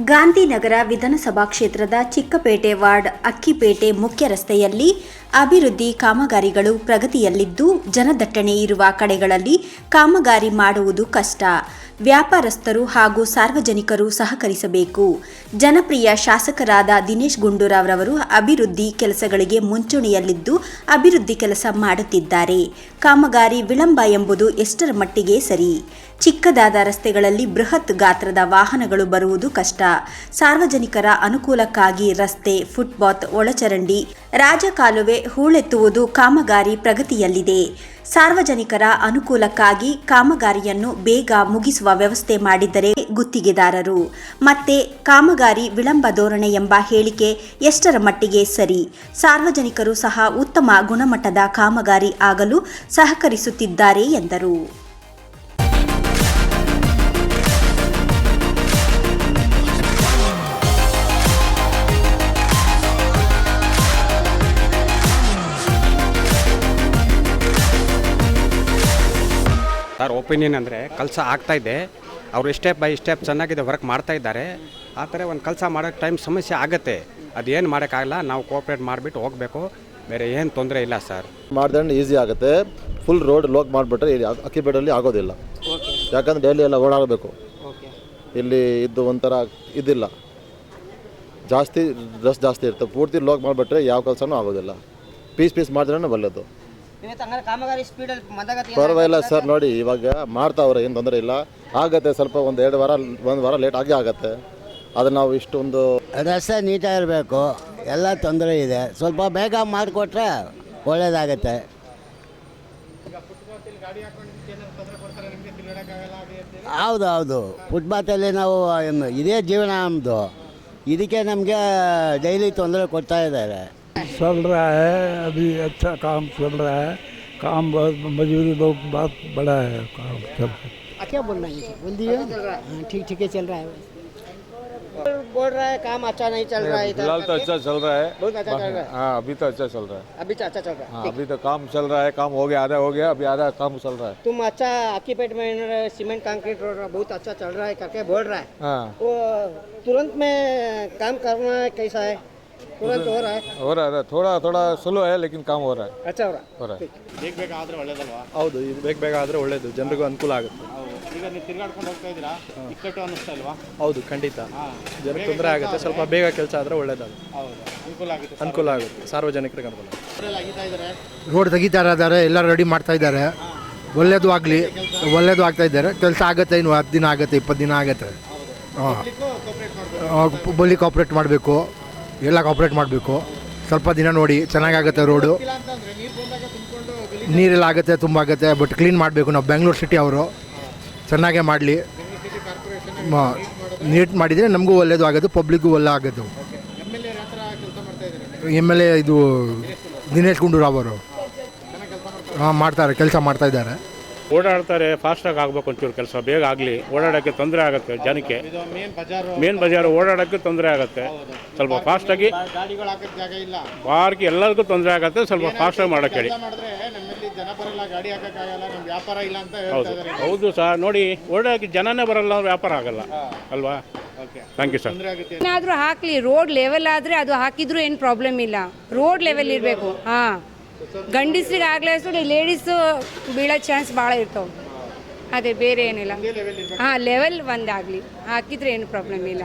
ಗಾಂಧಿನಗರ ವಿಧಾನಸಭಾ ಕ್ಷೇತ್ರದ ಚಿಕ್ಕಪೇಟೆ ವಾರ್ಡ್ ಅಕ್ಕಿಪೇಟೆ ಮುಖ್ಯ ರಸ್ತೆಯಲ್ಲಿ ಅಭಿವೃದ್ಧಿ ಕಾಮಗಾರಿಗಳು ಪ್ರಗತಿಯಲ್ಲಿದ್ದು, ಜನದಟ್ಟಣೆ ಇರುವ ಕಡೆಗಳಲ್ಲಿ ಕಾಮಗಾರಿ ಮಾಡುವುದು ಕಷ್ಟ. ವ್ಯಾಪಾರಸ್ಥರು ಹಾಗೂ ಸಾರ್ವಜನಿಕರು ಸಹಕರಿಸಬೇಕು. ಜನಪ್ರಿಯ ಶಾಸಕರಾದ ದಿನೇಶ್ ಗುಂಡೂರಾವ್ ರವರು ಅಭಿವೃದ್ಧಿ ಕೆಲಸಗಳಿಗೆ ಮುಂಚೂಣಿಯಲ್ಲಿದ್ದು ಅಭಿವೃದ್ಧಿ ಕೆಲಸ ಮಾಡುತ್ತಿದ್ದಾರೆ. ಕಾಮಗಾರಿ ವಿಳಂಬ ಎಂಬುದು ಎಷ್ಟರ ಮಟ್ಟಿಗೆ ಸರಿ? ಚಿಕ್ಕದಾದ ರಸ್ತೆಗಳಲ್ಲಿ ಬೃಹತ್ ಗಾತ್ರದ ವಾಹನಗಳು ಬರುವುದು ಕಷ್ಟ. ಸಾರ್ವಜನಿಕರ ಅನುಕೂಲಕ್ಕಾಗಿ ರಸ್ತೆ, ಫುಟ್ಪಾತ್, ಒಳಚರಂಡಿ, ರಾಜಕಾಲುವೆ ಹೂಳೆತ್ತುವುದು ಕಾಮಗಾರಿ ಪ್ರಗತಿಯಲ್ಲಿದೆ. ಸಾರ್ವಜನಿಕರ ಅನುಕೂಲಕ್ಕಾಗಿ ಕಾಮಗಾರಿಯನ್ನು ಬೇಗ ಮುಗಿಸುವ ವ್ಯವಸ್ಥೆ ಮಾಡಿದ್ದರೆ ಗುತ್ತಿಗೆದಾರರು. ಮತ್ತೆ ಕಾಮಗಾರಿ ವಿಳಂಬ ಧೋರಣೆ ಎಂಬ ಹೇಳಿಕೆ ಎಷ್ಟರ ಮಟ್ಟಿಗೆ ಸರಿ? ಸಾರ್ವಜನಿಕರು ಸಹ ಉತ್ತಮ ಗುಣಮಟ್ಟದ ಕಾಮಗಾರಿ ಆಗಲು ಸಹಕರಿಸುತ್ತಿದ್ದಾರೆ ಎಂದರು. ಸರ್, ಒಪಿನಿಯನ್ ಅಂದರೆ ಕೆಲಸ ಆಗ್ತಾಯಿದೆ. ಅವರು ಸ್ಟೆಪ್ ಬೈ ಸ್ಟೆಪ್ ಚೆನ್ನಾಗಿದೆ ವರ್ಕ್ ಮಾಡ್ತಾ ಇದ್ದಾರೆ. ಆ ಥರ ಒಂದು ಕೆಲಸ ಮಾಡೋಕ್ಕೆ ಟೈಮ್ ಸಮಸ್ಯೆ ಆಗುತ್ತೆ. ಅದೇನು ಮಾಡೋಕ್ಕಾಗಲ್ಲ, ನಾವು ಕೋಆಪ್ರೇಟ್ ಮಾಡಿಬಿಟ್ಟು ಹೋಗಬೇಕು. ಬೇರೆ ಏನು ತೊಂದರೆ ಇಲ್ಲ ಸರ್. ಮಾಡಿದ್ರೆ ಈಸಿ ಆಗುತ್ತೆ. ಫುಲ್ ರೋಡ್ ಲೋಕ್ ಮಾಡಿಬಿಟ್ರೆ ಇಲ್ಲಿ ಅಕ್ಕಿಪೇಟೆಯಲ್ಲಿ ಆಗೋದಿಲ್ಲ. ಯಾಕಂದರೆ ಡೈಲಿ ಎಲ್ಲ ಓಡಾಡಬೇಕು. ಇಲ್ಲಿ ಇದ್ದು ಒಂಥರ ಇದಿಲ್ಲ, ಜಾಸ್ತಿ ರಶ್ ಜಾಸ್ತಿ ಇರುತ್ತೆ. ಪೂರ್ತಿ ಲೋಕ್ ಮಾಡಿಬಿಟ್ರೆ ಯಾವ ಕೆಲಸನೂ ಆಗೋದಿಲ್ಲ. ಪೀಸ್ ಮಾಡಿದ್ರೇ ಒಳ್ಳೆಯದು. ಪರವಾಗಿಲ್ಲ ಸರ್, ನೋಡಿ ಇವಾಗ ಮಾಡ್ತಾವ್ರೆ, ಏನು ತೊಂದರೆ ಇಲ್ಲ. ಆಗುತ್ತೆ ಸ್ವಲ್ಪ ಒಂದು ವಾರ ಲೇಟ್ ಆಗೇ ಆಗುತ್ತೆ. ಅದು ನಾವು ಇಷ್ಟೊಂದು ರಸ್ತೆ ನೀಟಾಗಿರಬೇಕು. ಎಲ್ಲ ತೊಂದರೆ ಇದೆ, ಸ್ವಲ್ಪ ಬೇಗ ಮಾಡಿಕೊಟ್ರೆ ಒಳ್ಳೆಯದಾಗತ್ತೆ. ಹೌದು, ಫುಟ್ಪಾತಲ್ಲಿ ನಾವು ಇದೇ ಜೀವನ ನಮ್ಮದು. ಇದಕ್ಕೆ ನಮಗೆ ಡೈಲಿ ತೊಂದರೆ ಕೊಡ್ತಾ ಇದ್ದಾರೆ. चल रहा है, अभी अच्छा काम चल रहा है. काम बहुत मजदूरी बहुत बड़ा है. काम चल रहा है. क्या बोलना है? बोल दिए. ठीक है, चल रहा है. बोल रहा है काम अच्छा नहीं चल रहा है. फिलहाल तो अच्छा चल रहा है. बहुत अच्छा चल रहा है. हाँ, अभी तो अच्छा चल रहा है. अभी तो अच्छा चल रहा है. हाँ, अभी तो काम चल रहा है. काम हो गया, आधा हो गया, अभी आधा काम चल रहा है. तुम अच्छा अक्कीपेट में सीमेंट कंक्रीट रोड बहुत अच्छा चल रहा है करके बोल रहा है. हाँ, वो तुरंत में काम करना कैसा है? तुरंत हो रहा है. थोड़ा स्लो है, लेकिन काम हो रहा है. अच्छा हो रहा है. ಬೇಗ ಆದರೆ ಒಳ್ಳೇದಲ್ವಾ? ಹೌದು, ಇದು ಬೇಗ ಆದರೆ ಒಳ್ಳೇದು, ಜನರಿಗೂ ಅನುಕೂಲ ಆಗುತ್ತೆ. ಈಗ ನೀವು ತಿರುಗಾಡ್ಕೊಂಡು ಹೋಗ್ತಾ ಇದ್ದೀರಾ, ಇಕ್ಕಟ್ಟು ಅನ್ನಿಸ್ತಾ ಇಲ್ವಾ? ಹೌದು, ಖಂಡಿತ ಜನಕ್ಕೆ ತೊಂದರೆ ಆಗುತ್ತೆ. ಸ್ವಲ್ಪ ಬೇಗ ಕೆಲಸ ಆದರೆ ಒಳ್ಳೇದಾಗುತ್ತೆ. ಹೌದು, ಅನುಕೂಲ ಆಗುತ್ತೆ, ಸಾರ್ವಜನಿಕರಿಗೆ ಅನುಕೂಲ. ರೋಡ್ ತೆಗಿತಾ ಇದ್ದಾರೆ, ಎಲ್ಲ ರೆಡಿ ಮಾಡ್ತಾ ಇದ್ದಾರೆ. ಒಳ್ಳೇದು ಆಗಲಿ, ಒಳ್ಳೇದು ಆಗ್ತಾ ಇದ್ದಾರೆ. ಕೆಲಸ ಆಗುತ್ತೆ, ಇನ್ನು 10 ದಿನ ಆಗುತ್ತೆ, 20 ದಿನ ಆಗುತ್ತೆ. ಪಬ್ಲಿಕ್ ಕೋಆಪ್ರೇಟ್ ಮಾಡಬೇಕು, ಎಲ್ಲ ಕೋಆಪ್ರೇಟ್ ಮಾಡಬೇಕು. ಸ್ವಲ್ಪ ದಿನ ನೋಡಿ, ಚೆನ್ನಾಗಾಗುತ್ತೆ ರೋಡು. ನೀರೆಲ್ಲ ಆಗುತ್ತೆ, ತುಂಬ ಆಗುತ್ತೆ. ಬಟ್ ಕ್ಲೀನ್ ಮಾಡಬೇಕು. ನಾವು ಬೆಂಗಳೂರು ಸಿಟಿ ಅವರು ಚೆನ್ನಾಗೇ ಮಾಡಲಿ. ನೀಟ್ ಮಾಡಿದರೆ ನಮಗೂ ಒಳ್ಳೇದು ಆಗೋದು, ಪಬ್ಲಿಕ್ಗೂ ಒಳ್ಳೆ ಆಗೋದು. MLA ಇದು ದಿನೇಶ್ ಗುಂಡೂರಾವ್ ಅವರು ಮಾಡ್ತಾರೆ, ಕೆಲಸ ಮಾಡ್ತಾಯಿದ್ದಾರೆ. ಓಡಾಡ್ತಾರೆ, ಫಾಸ್ಟಾಗಿ ಆಗಬೇಕು. ಒಂಚೂರು ಕೆಲಸ ಬೇಗ ಆಗಲಿ, ಓಡಾಡೋಕ್ಕೆ ತೊಂದರೆ ಆಗುತ್ತೆ ಜನಕ್ಕೆ. ಮೇನ್ ಬಜಾರು ಓಡಾಡೋಕ್ಕೆ ತೊಂದರೆ ಆಗುತ್ತೆ. ಸ್ವಲ್ಪ ಫಾಸ್ಟಾಗಿ ಪಾರ್ಕ್ ಎಲ್ಲರಿಗೂ ತೊಂದರೆ ಆಗುತ್ತೆ. ಸ್ವಲ್ಪ ಫಾಸ್ಟಾಗಿ ಮಾಡೋಕ್ಕೆ ಹೇಳಿ. ಹೌದು ಸರ್, ನೋಡಿ ಓಡಾಡೋಕ್ಕೆ ಜನನೇ ಬರಲ್ಲ, ವ್ಯಾಪಾರ ಆಗಲ್ಲ ಅಲ್ವಾ? Thank you sir. ಏನಾದರೂ ಹಾಕಲಿ, ರೋಡ್ ಲೆವೆಲ್ ಆದರೆ ಅದು ಹಾಕಿದ್ರೂ ಏನು ಪ್ರಾಬ್ಲಮ್ ಇಲ್ಲ. ರೋಡ್ ಲೆವೆಲ್ ಇರಬೇಕು. ಹಾಂ, ಗಂಡಸ್ರಿಗೆ ಆಗಲೇ ಲೇಡೀಸು ಬೀಳೋ ಚಾನ್ಸ್ ಭಾಳ ಇರ್ತವೆ. ಅದೇ, ಬೇರೆ ಏನಿಲ್ಲ. ಹಾಂ, ಲೆವೆಲ್ ಒಂದಾಗಲಿ ಹಾಕಿದರೆ ಏನು ಪ್ರಾಬ್ಲಮ್ ಇಲ್ಲ.